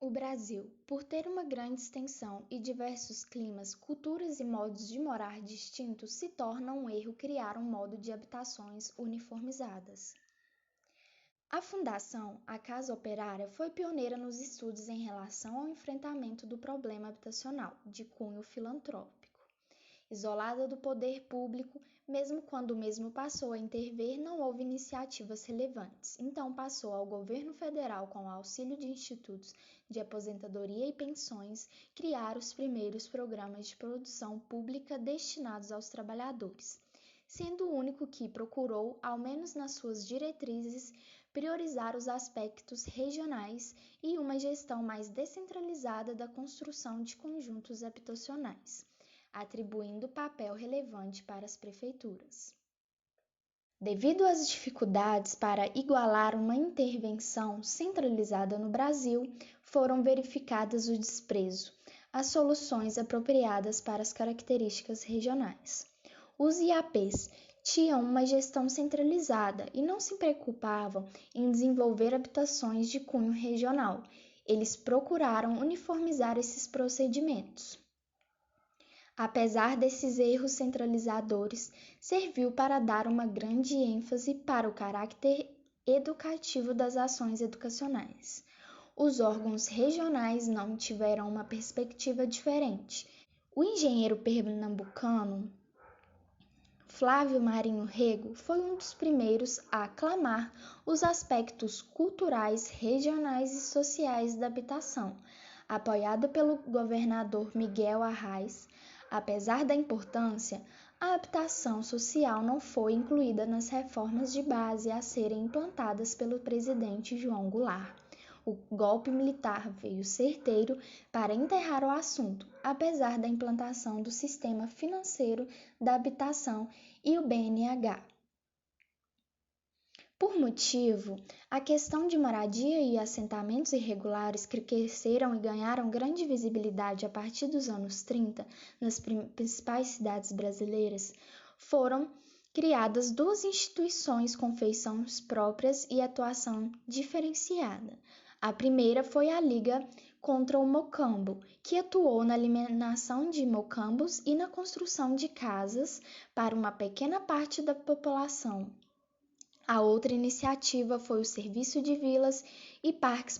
O Brasil, por ter uma grande extensão e diversos climas, culturas e modos de morar distintos, se torna um erro criar um modo de habitações uniformizadas. A Fundação A Casa Operária foi pioneira nos estudos em relação ao enfrentamento do problema habitacional, de cunho filantrópico. Isolada do poder público, mesmo quando o mesmo passou a intervir, não houve iniciativas relevantes. Então passou ao governo federal, com o auxílio de institutos de aposentadoria e pensões, criar os primeiros programas de produção pública destinados aos trabalhadores, sendo o único que procurou, ao menos nas suas diretrizes, priorizar os aspectos regionais e uma gestão mais descentralizada da construção de conjuntos habitacionais, atribuindo papel relevante para as prefeituras. Devido às dificuldades para igualar uma intervenção centralizada no Brasil, foram verificadas o desprezo às soluções apropriadas para as características regionais. Os IAPs tinham uma gestão centralizada e não se preocupavam em desenvolver habitações de cunho regional. Eles procuraram uniformizar esses procedimentos. Apesar desses erros centralizadores, serviu para dar uma grande ênfase para o caráter educativo das ações educacionais. Os órgãos regionais não tiveram uma perspectiva diferente. O engenheiro pernambucano Flávio Marinho Rego foi um dos primeiros a aclamar os aspectos culturais, regionais e sociais da habitação, apoiado pelo governador Miguel Arraes. Apesar da importância, a habitação social não foi incluída nas reformas de base a serem implantadas pelo presidente João Goulart. O golpe militar veio certeiro para enterrar o assunto, apesar da implantação do sistema financeiro da habitação e o BNH. Por motivo, a questão de moradia e assentamentos irregulares que cresceram e ganharam grande visibilidade a partir dos anos 30 nas principais cidades brasileiras, foram criadas duas instituições com feições próprias e atuação diferenciada. A primeira foi a Liga contra o Mocambo, que atuou na eliminação de mocambos e na construção de casas para uma pequena parte da população. A outra iniciativa foi o Serviço de Vilas e Parques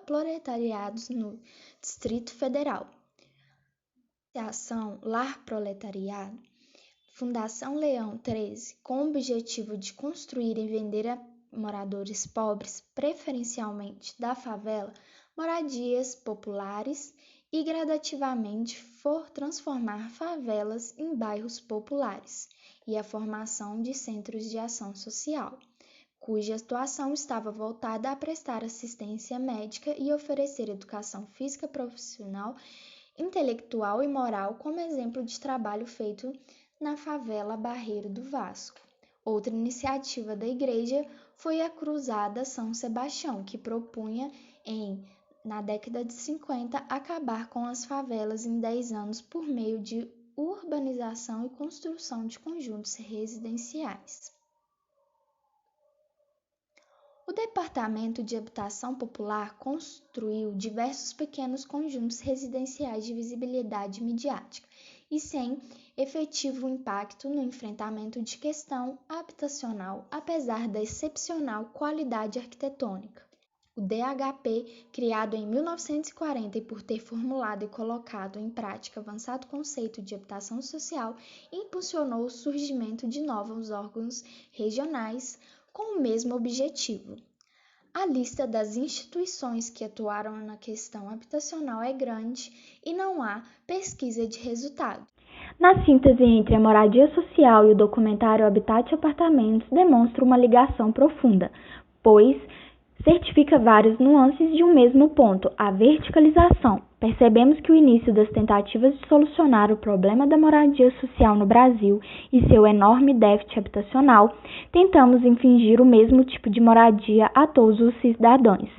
Proletariados no Distrito Federal. A Associação Lar Proletariado, Fundação Leão 13, com o objetivo de construir e vender a moradores pobres, preferencialmente da favela, moradias populares e gradativamente for transformar favelas em bairros populares e a formação de centros de ação social, cuja atuação estava voltada a prestar assistência médica e oferecer educação física profissional, intelectual e moral, como exemplo de trabalho feito na favela Barreiro do Vasco. Outra iniciativa da igreja foi a Cruzada São Sebastião, que propunha, na década de 50, acabar com as favelas em 10 anos por meio de urbanização e construção de conjuntos residenciais. O Departamento de Habitação Popular construiu diversos pequenos conjuntos residenciais de visibilidade midiática e sem efetivo impacto no enfrentamento de questão habitacional, apesar da excepcional qualidade arquitetônica. O DHP, criado em 1940 e por ter formulado e colocado em prática avançado conceito de habitação social, impulsionou o surgimento de novos órgãos regionais com o mesmo objetivo. A lista das instituições que atuaram na questão habitacional é grande e não há pesquisa de resultado. Na síntese entre a moradia social e o documentário Habitat e Apartamentos demonstra uma ligação profunda, pois certifica várias nuances de um mesmo ponto, a verticalização. Percebemos que o início das tentativas de solucionar o problema da moradia social no Brasil e seu enorme déficit habitacional, tentamos infligir o mesmo tipo de moradia a todos os cidadãos,